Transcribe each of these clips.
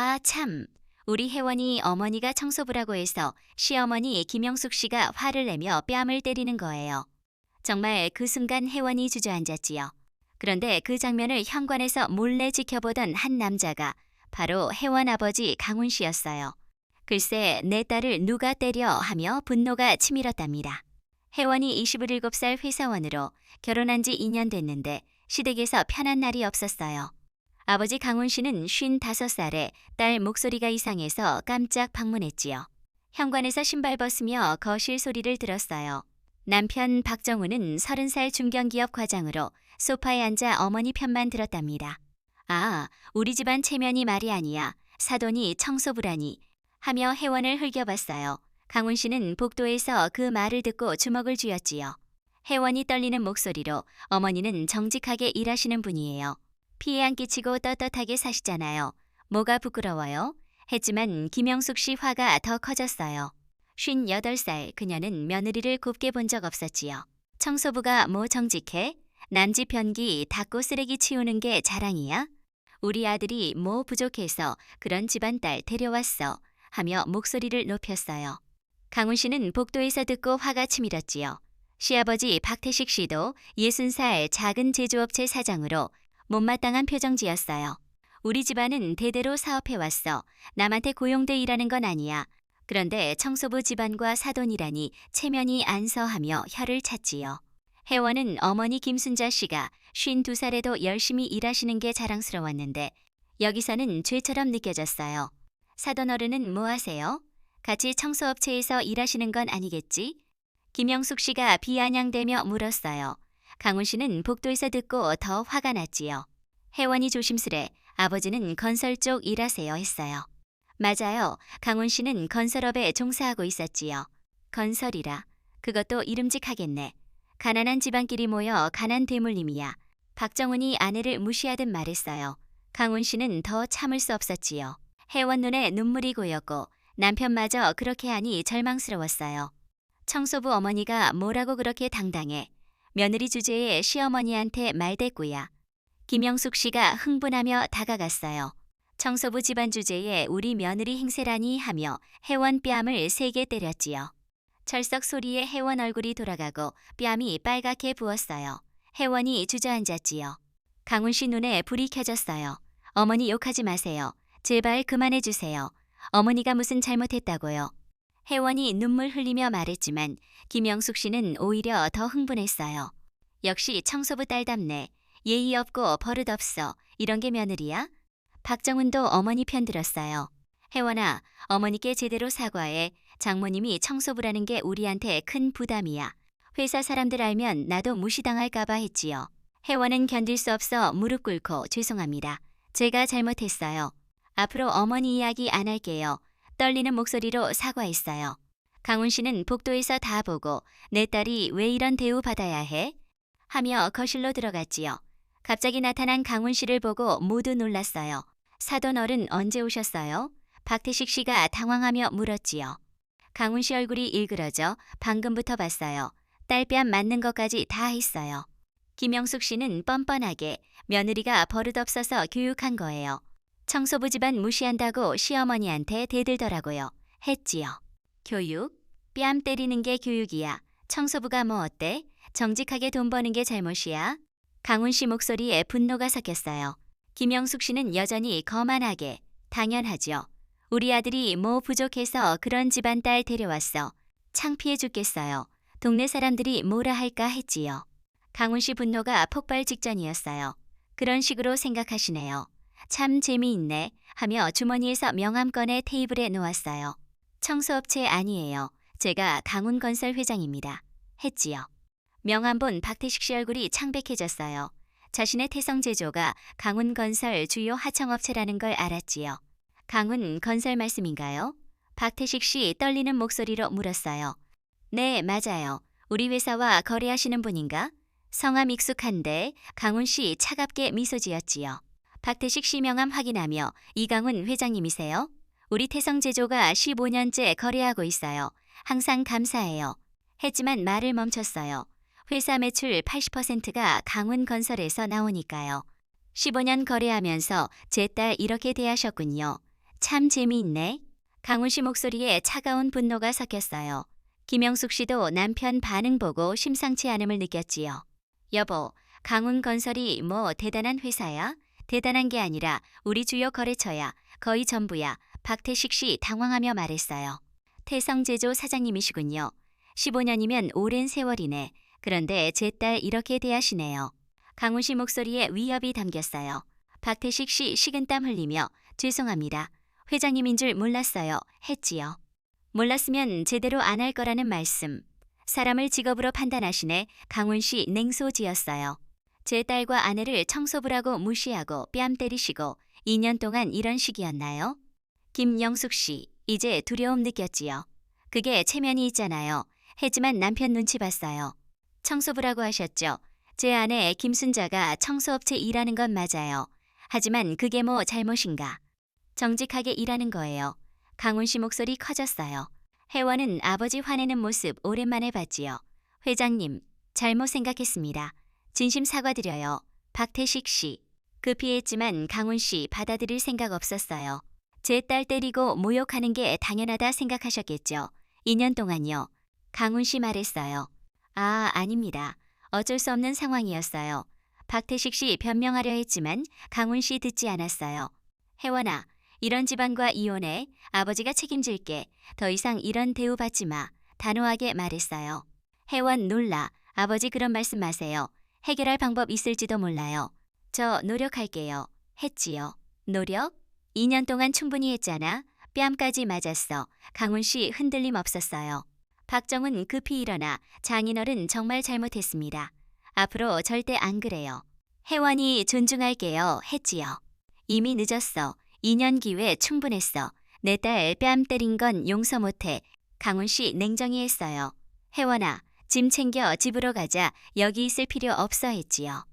아, 참. 우리 혜원이 어머니가 청소부라고 해서 시어머니 김영숙 씨가 화를 내며 뺨을 때리는 거예요. 정말 그 순간 혜원이 주저앉았지요. 그런데 그 장면을 현관에서 몰래 지켜보던 한 남자가 바로 혜원 아버지 강훈 씨였어요. 글쎄 내 딸을 누가 때려 하며 분노가 치밀었답니다. 혜원이 27살 회사원으로 결혼한 지 2년 됐는데 시댁에서 편한 날이 없었어요. 아버지 강훈 씨는 55살에 딸 목소리가 이상해서 깜짝 방문했지요. 현관에서 신발 벗으며 거실 소리를 들었어요. 남편 박정우는 30살 중견기업 과장으로 소파에 앉아 어머니 편만 들었답니다. 아, 우리 집안 체면이 말이 아니야. 사돈이 청소부라니 하며 혜원을 흘겨봤어요. 강훈 씨는 복도에서 그 말을 듣고 주먹을 쥐었지요. 혜원이 떨리는 목소리로 어머니는 정직하게 일하시는 분이에요. 피해 안 끼치고 떳떳하게 사시잖아요. 뭐가 부끄러워요? 했지만 김영숙 씨 화가 더 커졌어요. 58살 그녀는 며느리를 곱게 본 적 없었지요. 청소부가 뭐 정직해? 남집 변기 닦고 쓰레기 치우는 게 자랑이야? 우리 아들이 뭐 부족해서 그런 집안 딸 데려왔어 하며 목소리를 높였어요. 강훈 씨는 복도에서 듣고 화가 치밀었지요. 시아버지 박태식 씨도 60살 작은 제조업체 사장으로 못마땅한 표정 지었어요. 우리 집안은 대대로 사업해왔어. 남한테 고용돼 일하는 건 아니야. 그런데 청소부 집안과 사돈이라니 체면이 안서하며 혀를 찼지요. 혜원은 어머니 김순자 씨가 52살에도 열심히 일하시는 게 자랑스러웠는데 여기서는 죄처럼 느껴졌어요. 사돈 어른은 뭐 하세요? 같이 청소업체에서 일하시는 건 아니겠지? 김영숙 씨가 비아냥대며 물었어요. 강훈 씨는 복도에서 듣고 더 화가 났지요. 혜원이 조심스레 아버지는 건설 쪽 일하세요 했어요. 맞아요. 강훈 씨는 건설업에 종사하고 있었지요. 건설이라. 그것도 이름직하겠네. 가난한 집안끼리 모여 가난 대물림이야. 박정훈이 아내를 무시하듯 말했어요. 강훈 씨는 더 참을 수 없었지요. 혜원 눈에 눈물이 고였고 남편마저 그렇게 하니 절망스러웠어요. 청소부 어머니가 뭐라고 그렇게 당당해. 며느리 주제에 시어머니한테 말대꾸야. 김영숙 씨가 흥분하며 다가갔어요. 청소부 집안 주제에 우리 며느리 행세라니 하며 혜원 뺨을 3개 때렸지요. 철썩 소리에 혜원 얼굴이 돌아가고 뺨이 빨갛게 부었어요. 혜원이 주저앉았지요. 강훈 씨 눈에 불이 켜졌어요. 어머니 욕하지 마세요. 제발 그만해 주세요. 어머니가 무슨 잘못했다고요. 혜원이 눈물 흘리며 말했지만 김영숙 씨는 오히려 더 흥분했어요. 역시 청소부 딸답네. 예의 없고 버릇 없어. 이런 게 며느리야? 박정훈도 어머니 편 들었어요. 혜원아, 어머니께 제대로 사과해. 장모님이 청소부라는 게 우리한테 큰 부담이야. 회사 사람들 알면 나도 무시당할까 봐 했지요. 혜원은 견딜 수 없어 무릎 꿇고 죄송합니다. 제가 잘못했어요. 앞으로 어머니 이야기 안 할게요. 떨리는 목소리로 사과했어요. 강훈 씨는 복도에서 다 보고 내 딸이 왜 이런 대우 받아야 해? 하며 거실로 들어갔지요. 갑자기 나타난 강훈 씨를 보고 모두 놀랐어요. 사돈 어른 언제 오셨어요? 박태식 씨가 당황하며 물었지요. 강훈 씨 얼굴이 일그러져 방금부터 봤어요. 딸뺨 맞는 것까지 다 했어요. 김영숙 씨는 뻔뻔하게 며느리가 버릇없어서 교육한 거예요. 청소부 집안 무시한다고 시어머니한테 대들더라고요. 했지요. 교육? 뺨 때리는 게 교육이야. 청소부가 뭐 어때? 정직하게 돈 버는 게 잘못이야? 강훈 씨 목소리에 분노가 섞였어요. 김영숙 씨는 여전히 거만하게 당연하죠. 우리 아들이 뭐 부족해서 그런 집안 딸 데려왔어. 창피해 죽겠어요. 동네 사람들이 뭐라 할까 했지요. 강훈 씨 분노가 폭발 직전이었어요. 그런 식으로 생각하시네요. 참 재미있네 하며 주머니에서 명함 꺼내 테이블에 놓았어요. 청소업체 아니에요. 제가 강훈건설 회장입니다. 했지요. 명함 본 박태식 씨 얼굴이 창백해졌어요. 자신의 태성제조가 강훈건설 주요 하청업체라는 걸 알았지요. 강훈건설 말씀인가요? 박태식 씨 떨리는 목소리로 물었어요. 네, 맞아요. 우리 회사와 거래하시는 분인가? 성함 익숙한데 강훈 씨 차갑게 미소 지었지요. 박태식 씨 명함 확인하며 이강훈 회장님이세요? 우리 태성제조가 15년째 거래하고 있어요. 항상 감사해요. 했지만 말을 멈췄어요. 회사 매출 80%가 강훈건설에서 나오니까요. 15년 거래하면서 제 딸 이렇게 대하셨군요. 참 재미있네. 강훈 씨 목소리에 차가운 분노가 섞였어요. 김영숙 씨도 남편 반응 보고 심상치 않음을 느꼈지요. 여보, 강훈건설이 뭐 대단한 회사야? 대단한 게 아니라 우리 주요 거래처야. 거의 전부야. 박태식 씨 당황하며 말했어요. 태성제조 사장님이시군요. 15년이면 오랜 세월이네. 그런데 제 딸 이렇게 대하시네요. 강훈 씨 목소리에 위협이 담겼어요. 박태식 씨 식은땀 흘리며 죄송합니다. 회장님인 줄 몰랐어요. 했지요. 몰랐으면 제대로 안 할 거라는 말씀. 사람을 직업으로 판단하시네. 강훈 씨 냉소지었어요. 제 딸과 아내를 청소부라고 무시하고 뺨 때리시고 2년 동안 이런 식이었나요? 김영숙 씨, 이제 두려움 느꼈지요. 그게 체면이 있잖아요. 했지만 남편 눈치 봤어요. 청소부라고 하셨죠? 제 아내 김순자가 청소업체 일하는 건 맞아요. 하지만 그게 뭐 잘못인가? 정직하게 일하는 거예요. 강훈 씨 목소리 커졌어요. 혜원은 아버지 화내는 모습 오랜만에 봤지요. 회장님, 잘못 생각했습니다. 진심 사과드려요. 박태식 씨. 급히 했지만 강훈 씨 받아들일 생각 없었어요. 제 딸 때리고 모욕하는 게 당연하다 생각하셨겠죠. 2년 동안요. 강훈 씨 말했어요. 아, 아닙니다. 어쩔 수 없는 상황이었어요. 박태식 씨 변명하려 했지만 강훈 씨 듣지 않았어요. 혜원아, 이런 집안과 이혼해. 아버지가 책임질게. 더 이상 이런 대우 받지 마. 단호하게 말했어요. 혜원 놀라. 아버지 그런 말씀 마세요. 해결할 방법 있을지도 몰라요. 저 노력할게요. 했지요. 노력? 2년 동안 충분히 했잖아. 뺨까지 맞았어. 강훈 씨 흔들림 없었어요. 박정은 급히 일어나 장인어른 정말 잘못했습니다. 앞으로 절대 안 그래요. 혜원이 존중할게요. 했지요. 이미 늦었어. 2년 기회 충분했어. 내 딸 뺨 때린 건 용서 못해. 강훈 씨 냉정히 했어요. 혜원아, 짐 챙겨 집으로 가자. 여기 있을 필요 없어 했지요.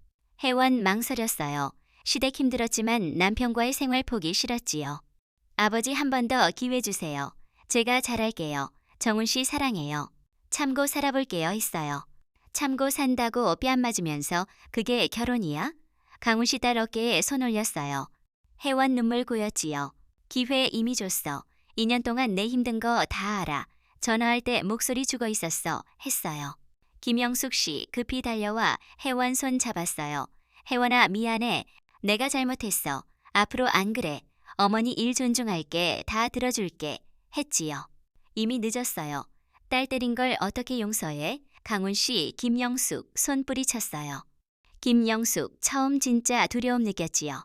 혜원 망설였어요. 시댁 힘들었지만 남편과의 생활 포기 싫었지요. 아버지 한 번 더 기회 주세요. 제가 잘할게요. 정훈 씨 사랑해요. 참고 살아볼게요 했어요. 참고 산다고 뺨 맞으면서 그게 결혼이야? 강훈 씨 딸 어깨에 손 올렸어요. 혜원 눈물 고였지요. 기회 이미 줬어. 2년 동안 내 힘든 거 다 알아. 전화할 때 목소리 죽어 있었어. 했어요. 김영숙 씨 급히 달려와 혜원 손 잡았어요. 혜원아 미안해. 내가 잘못했어. 앞으로 안 그래. 어머니 일 존중할게. 다 들어줄게. 했지요. 이미 늦었어요. 딸 때린 걸 어떻게 용서해? 강훈 씨, 김영숙 손 뿌리쳤어요. 김영숙 처음 진짜 두려움 느꼈지요.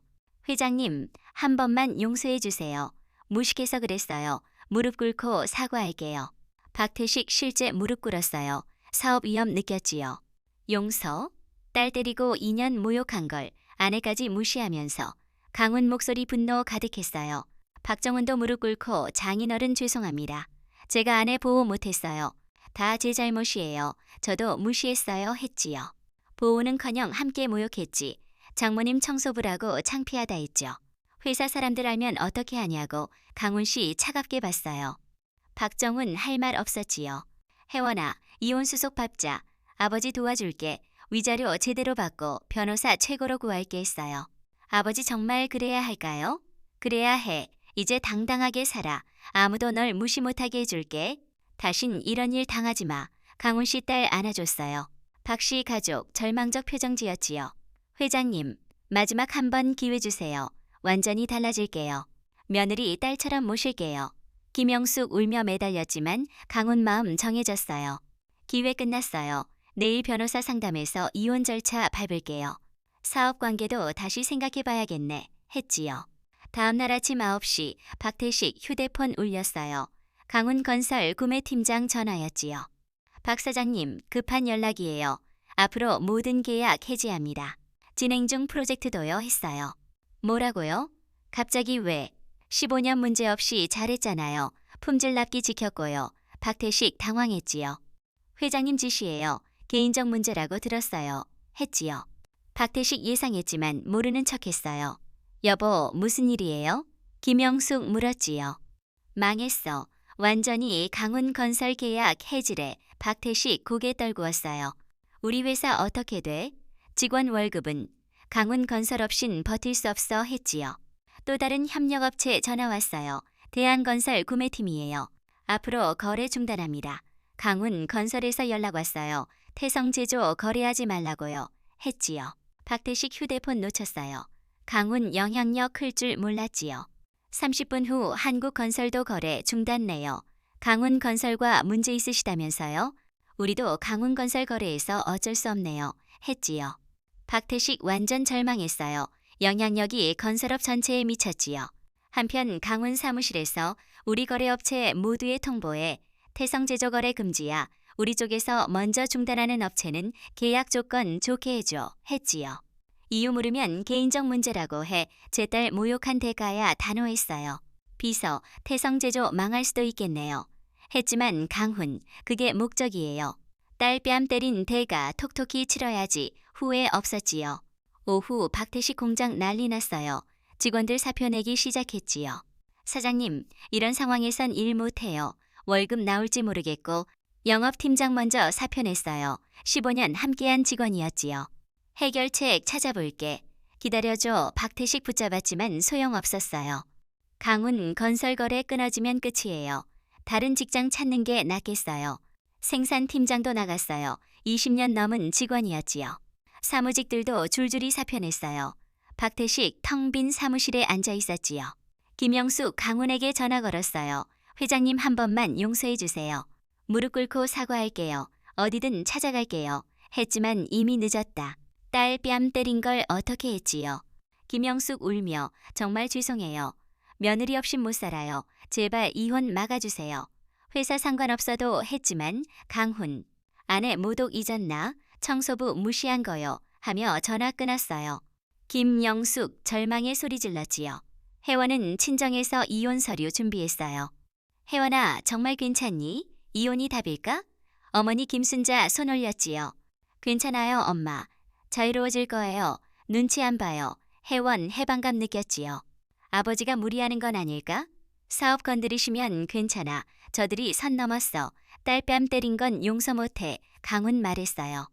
회장님, 한 번만 용서해 주세요. 무식해서 그랬어요. 무릎 꿇고 사과할게요. 박태식 실제 무릎 꿇었어요. 사업 위험 느꼈지요. 용서? 딸 때리고 2년 모욕한 걸 아내까지 무시하면서 강훈 목소리 분노 가득했어요. 박정훈도 무릎 꿇고 장인어른 죄송합니다. 제가 아내 보호 못했어요. 다 제 잘못이에요. 저도 무시했어요. 했지요. 보호는커녕 함께 모욕했지. 장모님 청소부라고 창피하다 했죠. 회사 사람들 알면 어떻게 하냐고 강훈 씨 차갑게 봤어요. 박정훈 할 말 없었지요. 혜원아, 이혼 수속 밟자. 아버지 도와줄게. 위자료 제대로 받고 변호사 최고로 구할게 했어요. 아버지 정말 그래야 할까요? 그래야 해. 이제 당당하게 살아. 아무도 널 무시 못하게 해줄게. 다신 이런 일 당하지 마. 강훈 씨 딸 안아줬어요. 박 씨 가족 절망적 표정 지었지요. 회장님, 마지막 한 번 기회 주세요. 완전히 달라질게요. 며느리 딸처럼 모실게요. 김영숙 울며 매달렸지만 강훈 마음 정해졌어요. 기회 끝났어요. 내일 변호사 상담해서 이혼 절차 밟을게요. 사업 관계도 다시 생각해봐야겠네. 했지요. 다음날 아침 9시 박태식 휴대폰 울렸어요. 강훈건설 구매팀장 전화였지요. 박 사장님, 급한 연락이에요. 앞으로 모든 계약 해지합니다. 진행 중 프로젝트도요 했어요. 뭐라고요? 갑자기 왜? 15년 문제없이 잘했잖아요. 품질 납기 지켰고요. 박태식 당황했지요. 회장님 지시예요. 개인적 문제라고 들었어요. 했지요. 박태식 예상했지만 모르는 척했어요. 여보, 무슨 일이에요? 김영숙 물었지요. 망했어. 완전히 강훈건설 계약 해지래. 박태식 고개 떨구었어요. 우리 회사 어떻게 돼? 직원 월급은? 강훈건설 없인 버틸 수 없어 했지요. 또 다른 협력업체 전화 왔어요. 대한건설 구매팀이에요. 앞으로 거래 중단합니다. 강훈건설에서 연락 왔어요. 태성제조 거래하지 말라고요. 했지요. 박태식 휴대폰 놓쳤어요. 강훈 영향력 클 줄 몰랐지요. 30분 후 한국건설도 거래 중단네요. 강훈건설과 문제 있으시다면서요? 우리도 강훈건설 거래에서 어쩔 수 없네요. 했지요. 박태식 완전 절망했어요. 영향력이 건설업 전체에 미쳤지요. 한편 강훈 사무실에서 우리 거래업체 모두의 통보에 태성제조 거래 금지야. 우리 쪽에서 먼저 중단하는 업체는 계약 조건 좋게 해줘. 했지요. 이유 물으면 개인적 문제라고 해 제 딸 모욕한 대가야 단호했어요. 비서, 태성제조 망할 수도 있겠네요. 했지만 강훈, 그게 목적이에요. 딸 뺨 때린 대가 톡톡히 치러야지. 후회 없었지요. 오후 박태식 공장 난리 났어요. 직원들 사표 내기 시작했지요. 사장님, 이런 상황에선 일 못해요. 월급 나올지 모르겠고 영업팀장 먼저 사표 냈어요. 15년 함께한 직원이었지요. 해결책 찾아볼게. 기다려줘. 박태식 붙잡았지만 소용없었어요. 강훈 건설거래 끊어지면 끝이에요. 다른 직장 찾는 게 낫겠어요. 생산팀장도 나갔어요. 20년 넘은 직원이었지요. 사무직들도 줄줄이 사표 냈어요. 박태식 텅 빈 사무실에 앉아 있었지요. 김영숙 강훈에게 전화 걸었어요. 회장님 한 번만 용서해 주세요. 무릎 꿇고 사과할게요. 어디든 찾아갈게요. 했지만 이미 늦었다. 딸 뺨 때린 걸 어떻게 했지요. 김영숙 울며 정말 죄송해요. 며느리 없이 못 살아요. 제발 이혼 막아주세요. 회사 상관없어도 했지만 강훈. 아내 모독 잊었나? 청소부 무시한 거요. 하며 전화 끊었어요. 김영숙 절망의 소리 질렀지요. 혜원은 친정에서 이혼 서류 준비했어요. 혜원아, 정말 괜찮니? 이혼이 답일까? 어머니 김순자 손 올렸지요. 괜찮아요, 엄마. 자유로워질 거예요. 눈치 안 봐요. 혜원 해방감 느꼈지요. 아버지가 무리하는 건 아닐까? 사업 건드리시면 괜찮아. 저들이 선 넘었어. 딸 뺨 때린 건 용서 못해. 강훈 말했어요.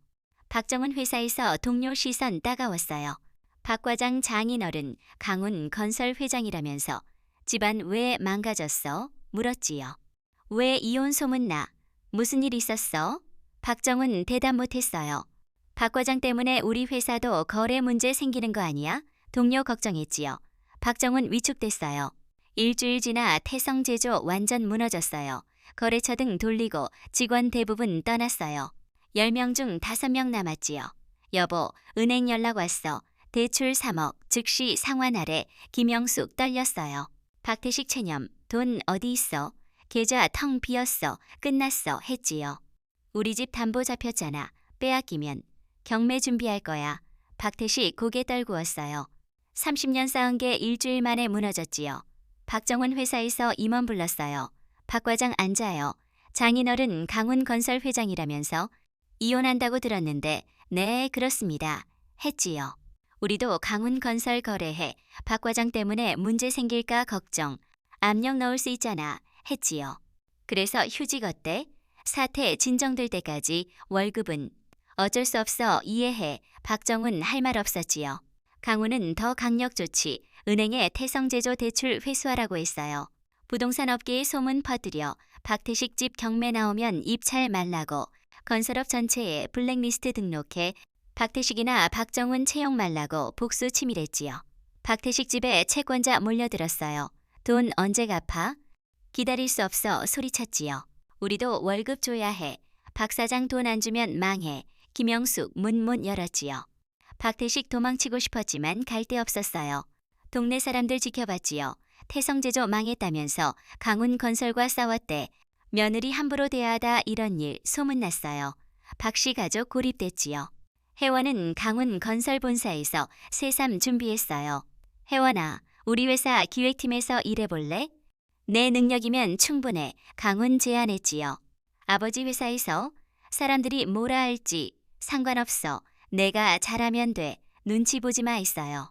박정은 회사에서 동료 시선 따가웠어요. 박 과장 장인어른 강훈 건설 회장이라면서 집안 왜 망가졌어? 물었지요. 왜 이혼 소문나? 무슨 일 있었어? 박정은 대답 못했어요. 박 과장 때문에 우리 회사도 거래 문제 생기는 거 아니야? 동료 걱정했지요. 박정은 위축됐어요. 일주일 지나 태성제조 완전 무너졌어요. 거래처 등 돌리고 직원 대부분 떠났어요. 10명 중 5명 남았지요. 여보, 은행 연락 왔어. 대출 3억, 즉시 상환하래. 김영숙 떨렸어요. 박태식 체념, 돈 어디 있어? 계좌 텅 비었어. 끝났어. 했지요. 우리 집 담보 잡혔잖아. 빼앗기면. 경매 준비할 거야. 박태식 고개 떨구었어요. 30년 쌓은 게 일주일 만에 무너졌지요. 박정훈 회사에서 임원 불렀어요. 박 과장 앉아요. 장인어른 강훈건설 회장이라면서 이혼한다고 들었는데 네 그렇습니다. 했지요. 우리도 강훈건설 거래해. 박 과장 때문에 문제 생길까 걱정. 압력 넣을 수 있잖아. 했지요. 그래서 휴직 어때? 사태 진정될 때까지 월급은 어쩔 수 없어 이해해. 박정훈 할 말 없었지요. 강훈은 더 강력 조치, 은행에 태성제조 대출 회수하라고 했어요. 부동산 업계에 소문 퍼뜨려 박태식 집 경매 나오면 입찰 말라고 건설업 전체에 블랙리스트 등록해 박태식이나 박정훈 채용 말라고 복수 치밀했지요. 박태식 집에 채권자 몰려들었어요. 돈 언제 갚아? 기다릴 수 없어 소리쳤지요. 우리도 월급 줘야 해. 박 사장 돈 안 주면 망해. 김영숙 문 열었지요. 박태식 도망치고 싶었지만 갈 데 없었어요. 동네 사람들 지켜봤지요. 태성제조 망했다면서 강훈건설과 싸웠대. 며느리 함부로 대하다 이런 일 소문났어요. 박씨 가족 고립됐지요. 혜원은 강훈건설 본사에서 새삼 준비했어요. 혜원아, 우리 회사 기획팀에서 일해볼래? 내 능력이면 충분해. 강훈 제안했지요. 아버지 회사에서 사람들이 뭐라 할지 상관없어. 내가 잘하면 돼. 눈치 보지 마 했어요.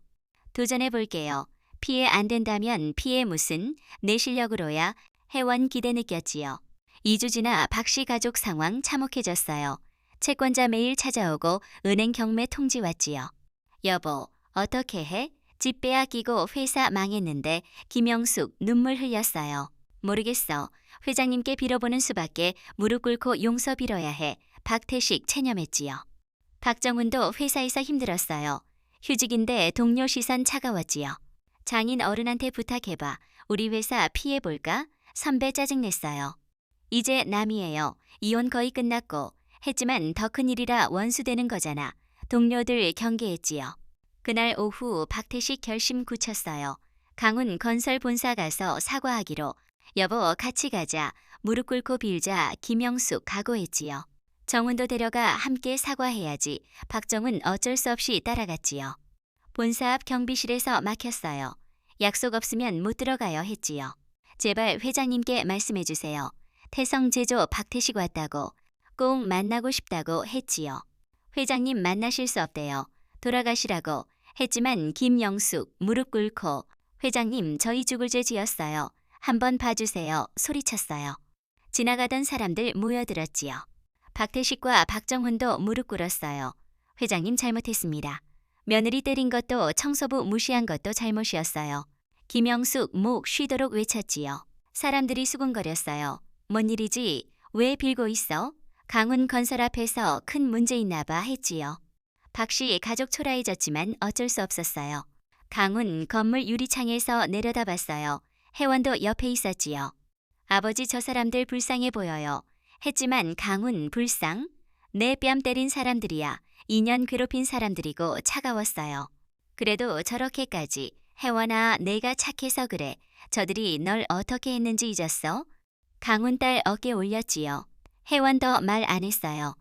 도전해볼게요. 피해 안 된다면 피해 무슨 내 실력으로야. 혜원 기대 느꼈지요. 2주 지나 박씨 가족 상황 참혹해졌어요. 채권자 매일 찾아오고 은행 경매 통지 왔지요. 여보, 어떻게 해? 집 빼앗기고 회사 망했는데 김영숙 눈물 흘렸어요. 모르겠어. 회장님께 빌어보는 수밖에 무릎 꿇고 용서 빌어야 해. 박태식 체념했지요. 박정훈도 회사에서 힘들었어요. 휴직인데 동료 시선 차가웠지요. 장인 어른한테 부탁해봐. 우리 회사 피해볼까? 선배 짜증냈어요. 이제 남이에요. 이혼 거의 끝났고 했지만 더 큰 일이라 원수되는 거잖아. 동료들 경계했지요. 그날 오후 박태식 결심 굳혔어요. 강훈 건설 본사 가서 사과하기로. 여보 같이 가자. 무릎 꿇고 빌자. 김영숙 각오했지요. 정훈도 데려가 함께 사과해야지. 박정훈 어쩔 수 없이 따라갔지요. 본사 앞 경비실에서 막혔어요. 약속 없으면 못 들어가요 했지요. 제발 회장님께 말씀해 주세요. 태성제조 박태식 왔다고. 꼭 만나고 싶다고 했지요. 회장님 만나실 수 없대요. 돌아가시라고 했지만 김영숙 무릎 꿇고 회장님 저희 죽을 죄 지었어요. 한번 봐주세요. 소리쳤어요. 지나가던 사람들 모여들었지요. 박태식과 박정훈도 무릎 꿇었어요. 회장님 잘못했습니다. 며느리 때린 것도 청소부 무시한 것도 잘못이었어요. 김영숙 목 쉬도록 외쳤지요. 사람들이 수군거렸어요. 뭔 일이지? 왜 빌고 있어? 강훈 건설 앞에서 큰 문제 있나 봐 했지요. 박씨 가족 초라해졌지만 어쩔 수 없었어요. 강훈 건물 유리창에서 내려다봤어요. 혜원도 옆에 있었지요. 아버지 저 사람들 불쌍해 보여요. 했지만 강훈 불쌍? 내 뺨 때린 사람들이야. 2년 괴롭힌 사람들이고 차가웠어요. 그래도 저렇게까지. 혜원아 내가 착해서 그래. 저들이 널 어떻게 했는지 잊었어? 강훈 딸 어깨 올렸지요. 혜원도 말 안 했어요.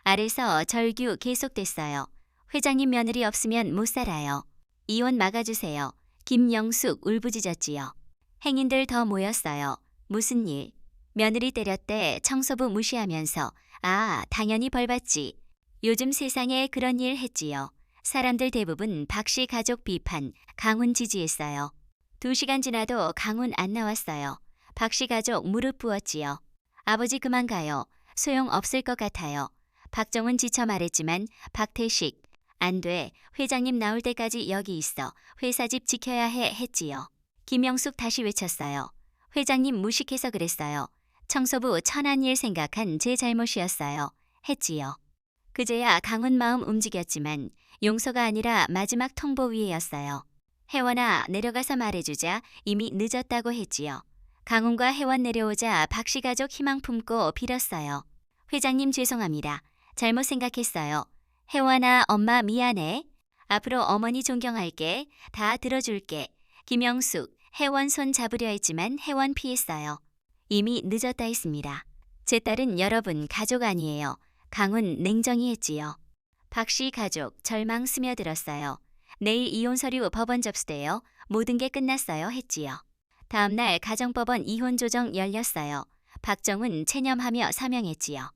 아래서 절규 계속됐어요. 회장님 며느리 없으면 못 살아요. 이혼 막아주세요. 김영숙 울부짖었지요. 행인들 더 모였어요. 무슨 일? 며느리 때렸대. 청소부 무시하면서. 아, 당연히 벌받지. 요즘 세상에 그런 일 했지요. 사람들 대부분 박씨 가족 비판, 강훈 지지했어요. 2시간 지나도 강훈 안 나왔어요. 박씨 가족 무릎 부었지요. 아버지 그만 가요. 소용 없을 것 같아요. 박정훈 지쳐 말했지만 박태식, 안 돼. 회장님 나올 때까지 여기 있어. 회사 집 지켜야 해 했지요. 김영숙 다시 외쳤어요. 회장님 무식해서 그랬어요. 청소부 천한 일 생각한 제 잘못이었어요. 했지요. 그제야 강훈 마음 움직였지만 용서가 아니라 마지막 통보 위에였어요. 혜원아 내려가서 말해주자. 이미 늦었다고 했지요. 강훈과 혜원 내려오자 박씨 가족 희망 품고 빌었어요. 회장님 죄송합니다. 잘못 생각했어요. 혜원아 엄마 미안해. 앞으로 어머니 존경할게. 다 들어줄게. 김영숙 혜원 손 잡으려 했지만 혜원 피했어요. 이미 늦었다 했습니다. 제 딸은 여러분 가족 아니에요. 강훈 냉정히 했지요. 박씨 가족 절망 스며들었어요. 내일 이혼 서류 법원 접수돼요. 모든 게 끝났어요 했지요. 다음날 가정법원 이혼 조정 열렸어요. 박정훈 체념하며 사명했지요.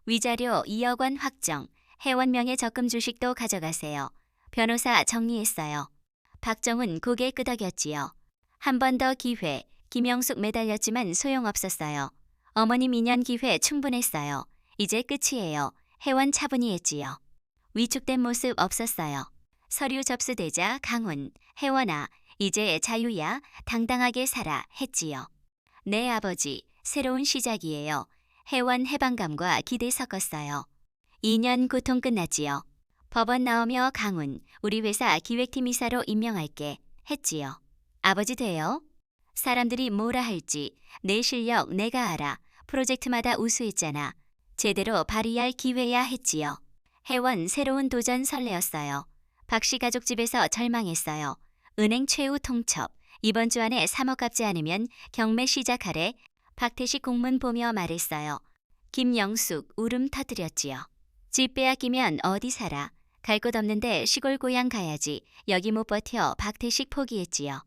위자료 2억 원 확정. 혜원 명의 적금 주식도 가져가세요. 변호사 정리했어요. 박정훈 고개 끄덕였지요. 한 번 더 기회. 김영숙 매달렸지만 소용없었어요. 어머님 2년 기회 충분했어요. 이제 끝이에요. 혜원 차분히 했지요. 위축된 모습 없었어요. 서류 접수되자 강훈, 혜원아, 이제 자유야. 당당하게 살아 했지요. 네 아버지, 새로운 시작이에요. 혜원 해방감과 기대 섞었어요. 2년 고통 끝났지요. 법원 나오며 강훈, 우리 회사 기획팀 이사로 임명할게 했지요. 아버지 돼요? 사람들이 뭐라 할지 내 실력 내가 알아. 프로젝트마다 우수했잖아. 제대로 발휘할 기회야 했지요. 혜원 새로운 도전 설레었어요. 박씨 가족 집에서 절망했어요. 은행 최후 통첩. 이번 주 안에 3억 갚지 않으면 경매 시작하래. 박태식 공문 보며 말했어요. 김영숙 울음 터뜨렸지요. 집 빼앗기면 어디 살아. 갈 곳 없는데 시골 고향 가야지. 여기 못 버텨. 박태식 포기했지요.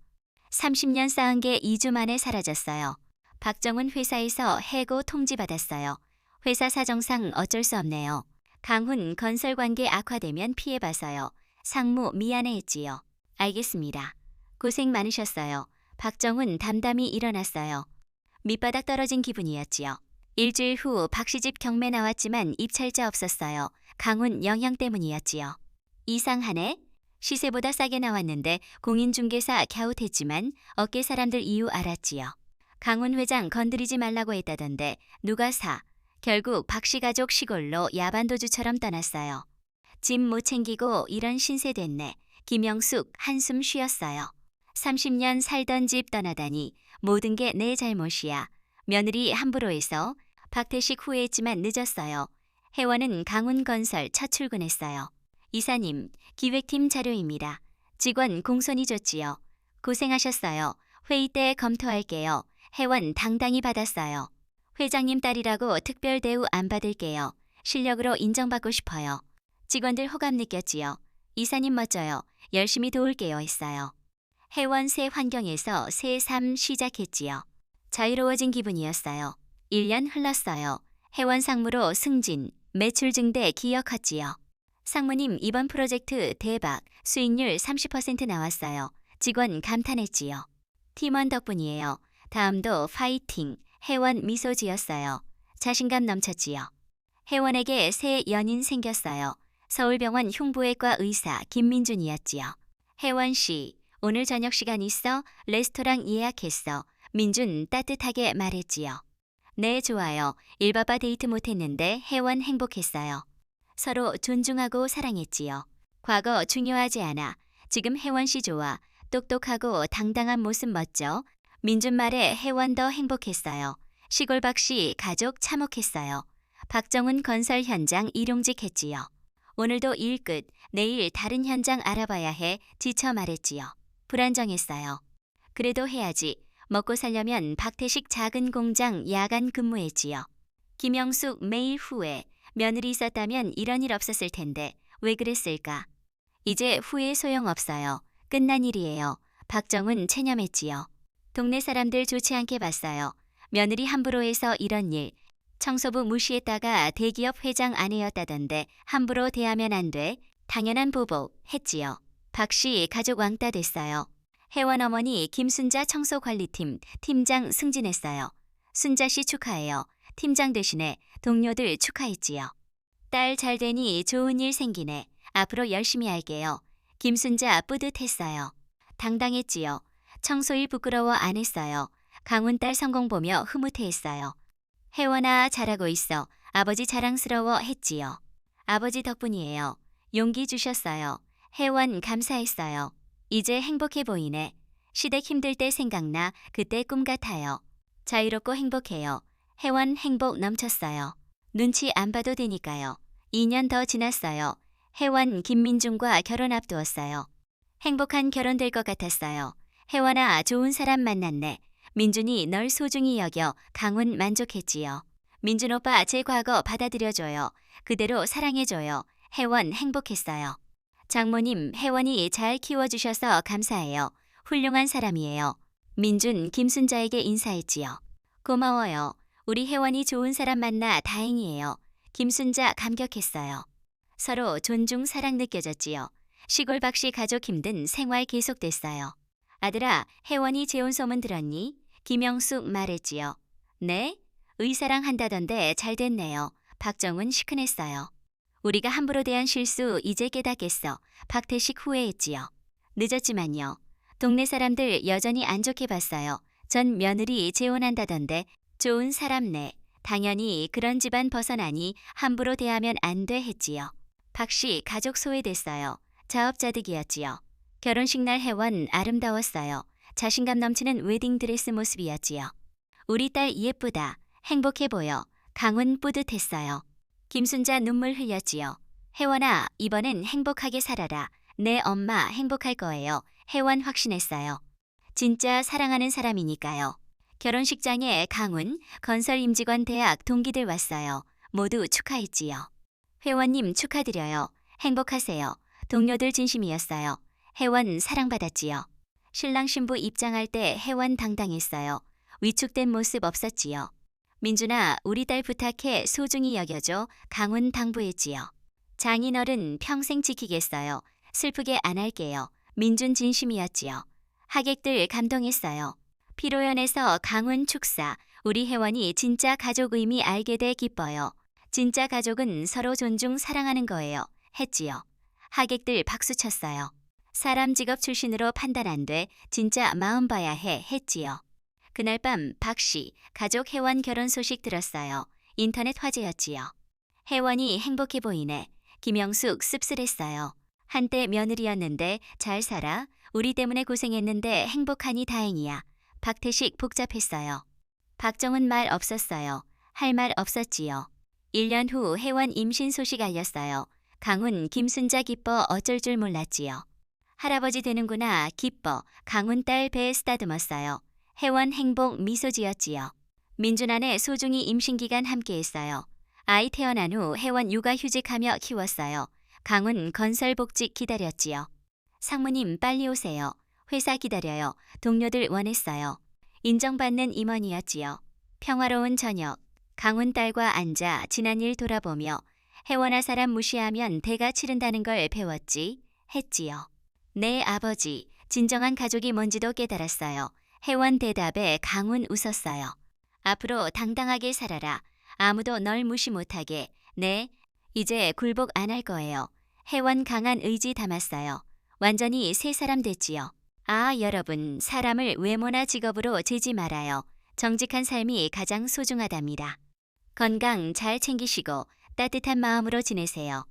30년 쌓은 게 2주 만에 사라졌어요. 박정훈 회사에서 해고 통지받았어요. 회사 사정상 어쩔 수 없네요. 강훈 건설 관계 악화되면 피해봐서요. 상무 미안해했지요. 알겠습니다. 고생 많으셨어요. 박정훈 담담히 일어났어요. 밑바닥 떨어진 기분이었지요. 일주일 후 박씨집 경매 나왔지만 입찰자 없었어요. 강훈 영향 때문이었지요. 이상하네. 시세보다 싸게 나왔는데 공인중개사 갸웃했지만 업계 사람들 이유 알았지요. 강훈 회장 건드리지 말라고 했다던데 누가 사? 결국 박씨 가족 시골로 야반도주처럼 떠났어요. 짐 못 챙기고 이런 신세 됐네. 김영숙 한숨 쉬었어요. 30년 살던 집 떠나다니 모든 게 내 잘못이야. 며느리 함부로 해서 박태식 후회했지만 늦었어요. 혜원은 강훈건설 첫 출근했어요. 이사님, 기획팀 자료입니다. 직원 공손히 줬지요. 고생하셨어요. 회의 때 검토할게요. 혜원 당당히 받았어요. 회장님 딸이라고 특별 대우 안 받을게요. 실력으로 인정받고 싶어요. 직원들 호감 느꼈지요. 이사님 멋져요. 열심히 도울게요 했어요. 혜원 새 환경에서 새 삶 시작했지요. 자유로워진 기분이었어요. 1년 흘렀어요. 혜원 상무로 승진, 매출 증대 기여 컸지요. 상무님 이번 프로젝트 대박, 수익률 30% 나왔어요. 직원 감탄했지요. 팀원 덕분이에요. 다음도 파이팅, 혜원 미소 지었어요. 자신감 넘쳤지요. 혜원에게 새 연인 생겼어요. 서울병원 흉부외과 의사 김민준이었지요. 혜원 씨, 오늘 저녁 시간 있어? 레스토랑 예약했어. 민준 따뜻하게 말했지요. 네, 좋아요. 일바바 데이트 못했는데 혜원 행복했어요. 서로 존중하고 사랑했지요. 과거 중요하지 않아. 지금 혜원 씨 좋아. 똑똑하고 당당한 모습 멋져. 민준 말에 혜원 더 행복했어요. 시골 박씨 가족 참혹했어요. 박정훈 건설 현장 일용직했지요. 오늘도 일 끝, 내일 다른 현장 알아봐야 해 지쳐 말했지요. 불안정했어요. 그래도 해야지. 먹고 살려면 박태식 작은 공장 야간 근무했지요. 김영숙 매일 후회. 며느리 있었다면 이런 일 없었을 텐데 왜 그랬을까? 이제 후회 소용없어요. 끝난 일이에요. 박정훈 체념했지요. 동네 사람들 좋지 않게 봤어요. 며느리 함부로 해서 이런 일. 청소부 무시했다가 대기업 회장 아내였다던데 함부로 대하면 안 돼. 당연한 보복 했지요. 박씨 가족 왕따 됐어요. 혜원 어머니 김순자 청소관리팀 팀장 승진했어요. 순자 씨 축하해요. 팀장 대신에 동료들 축하했지요. 딸 잘되니 좋은 일 생기네. 앞으로 열심히 할게요. 김순자 뿌듯했어요. 당당했지요. 청소일 부끄러워 안 했어요. 강훈 딸 성공 보며 흐뭇해했어요. 혜원아 잘하고 있어. 아버지 자랑스러워 했지요. 아버지 덕분이에요. 용기 주셨어요. 혜원 감사했어요. 이제 행복해 보이네. 시댁 힘들 때 생각나 그때 꿈 같아요. 자유롭고 행복해요. 혜원 행복 넘쳤어요. 눈치 안 봐도 되니까요. 2년 더 지났어요. 혜원 김민중과 결혼 앞두었어요. 행복한 결혼 될 것 같았어요. 혜원아 좋은 사람 만났네. 민준이 널 소중히 여겨 강훈 만족했지요. 민준 오빠 제 과거 받아들여줘요. 그대로 사랑해줘요. 혜원 행복했어요. 장모님 혜원이 잘 키워주셔서 감사해요. 훌륭한 사람이에요. 민준 김순자에게 인사했지요. 고마워요. 우리 혜원이 좋은 사람 만나 다행이에요. 김순자 감격했어요. 서로 존중 사랑 느껴졌지요. 시골 박씨 가족 힘든 생활 계속됐어요. 아들아, 혜원이 재혼 소문 들었니? 김영숙 말했지요. 네? 의사랑 한다던데 잘 됐네요. 박정훈 시큰했어요. 우리가 함부로 대한 실수 이제 깨닫겠어. 박태식 후회했지요. 늦었지만요. 동네 사람들 여전히 안 좋게 봤어요. 전 며느리 재혼한다던데 좋은 사람네. 당연히 그런 집안 벗어나니 함부로 대하면 안 돼 했지요. 박씨 가족 소외됐어요. 자업자득이었지요. 결혼식 날 혜원 아름다웠어요. 자신감 넘치는 웨딩드레스 모습이었지요. 우리 딸 예쁘다. 행복해 보여. 강훈 뿌듯했어요. 김순자 눈물 흘렸지요. 혜원아, 이번엔 행복하게 살아라. 내 엄마 행복할 거예요. 혜원 확신했어요. 진짜 사랑하는 사람이니까요. 결혼식장에 강훈, 건설임직원 대학 동기들 왔어요. 모두 축하했지요. 회원님 축하드려요. 행복하세요. 동료들 진심이었어요. 혜원 사랑받았지요. 신랑 신부 입장할 때 혜원 당당했어요. 위축된 모습 없었지요. 민준아, 우리 딸 부탁해 소중히 여겨줘. 강훈 당부했지요. 장인어른 평생 지키겠어요. 슬프게 안 할게요. 민준 진심이었지요. 하객들 감동했어요. 피로연에서 강훈 축사. 우리 혜원이 진짜 가족 의미 알게 돼 기뻐요. 진짜 가족은 서로 존중 사랑하는 거예요. 했지요. 하객들 박수쳤어요. 사람 직업 출신으로 판단 안 돼 진짜 마음 봐야 해 했지요. 그날 밤 박 씨 가족 혜원 결혼 소식 들었어요. 인터넷 화제였지요. 혜원이 행복해 보이네. 김영숙 씁쓸했어요. 한때 며느리였는데 잘 살아. 우리 때문에 고생했는데 행복하니 다행이야. 박태식 복잡했어요. 박정은 말 없었어요. 할 말 없었지요. 1년 후 혜원 임신 소식 알렸어요. 강훈 김순자 기뻐 어쩔 줄 몰랐지요. 할아버지 되는구나 기뻐 강훈 딸 배에 쓰다듬었어요. 혜원 행복 미소 지었지요. 민준아내 소중히 임신기간 함께했어요. 아이 태어난 후 혜원 육아휴직하며 키웠어요. 강훈 건설복직 기다렸지요. 상무님 빨리 오세요. 회사 기다려요. 동료들 원했어요. 인정받는 임원이었지요. 평화로운 저녁. 강훈 딸과 앉아 지난 일 돌아보며 혜원아 사람 무시하면 대가 치른다는 걸 배웠지 했지요. 내 아버지 진정한 가족이 뭔지도 깨달았어요. 혜원 대답에 강훈 웃었어요. 앞으로 당당하게 살아라. 아무도 널 무시 못하게. 네, 이제 굴복 안 할 거예요. 혜원 강한 의지 담았어요. 완전히 새 사람 됐지요. 아, 여러분, 사람을 외모나 직업으로 재지 말아요. 정직한 삶이 가장 소중하답니다. 건강 잘 챙기시고 따뜻한 마음으로 지내세요.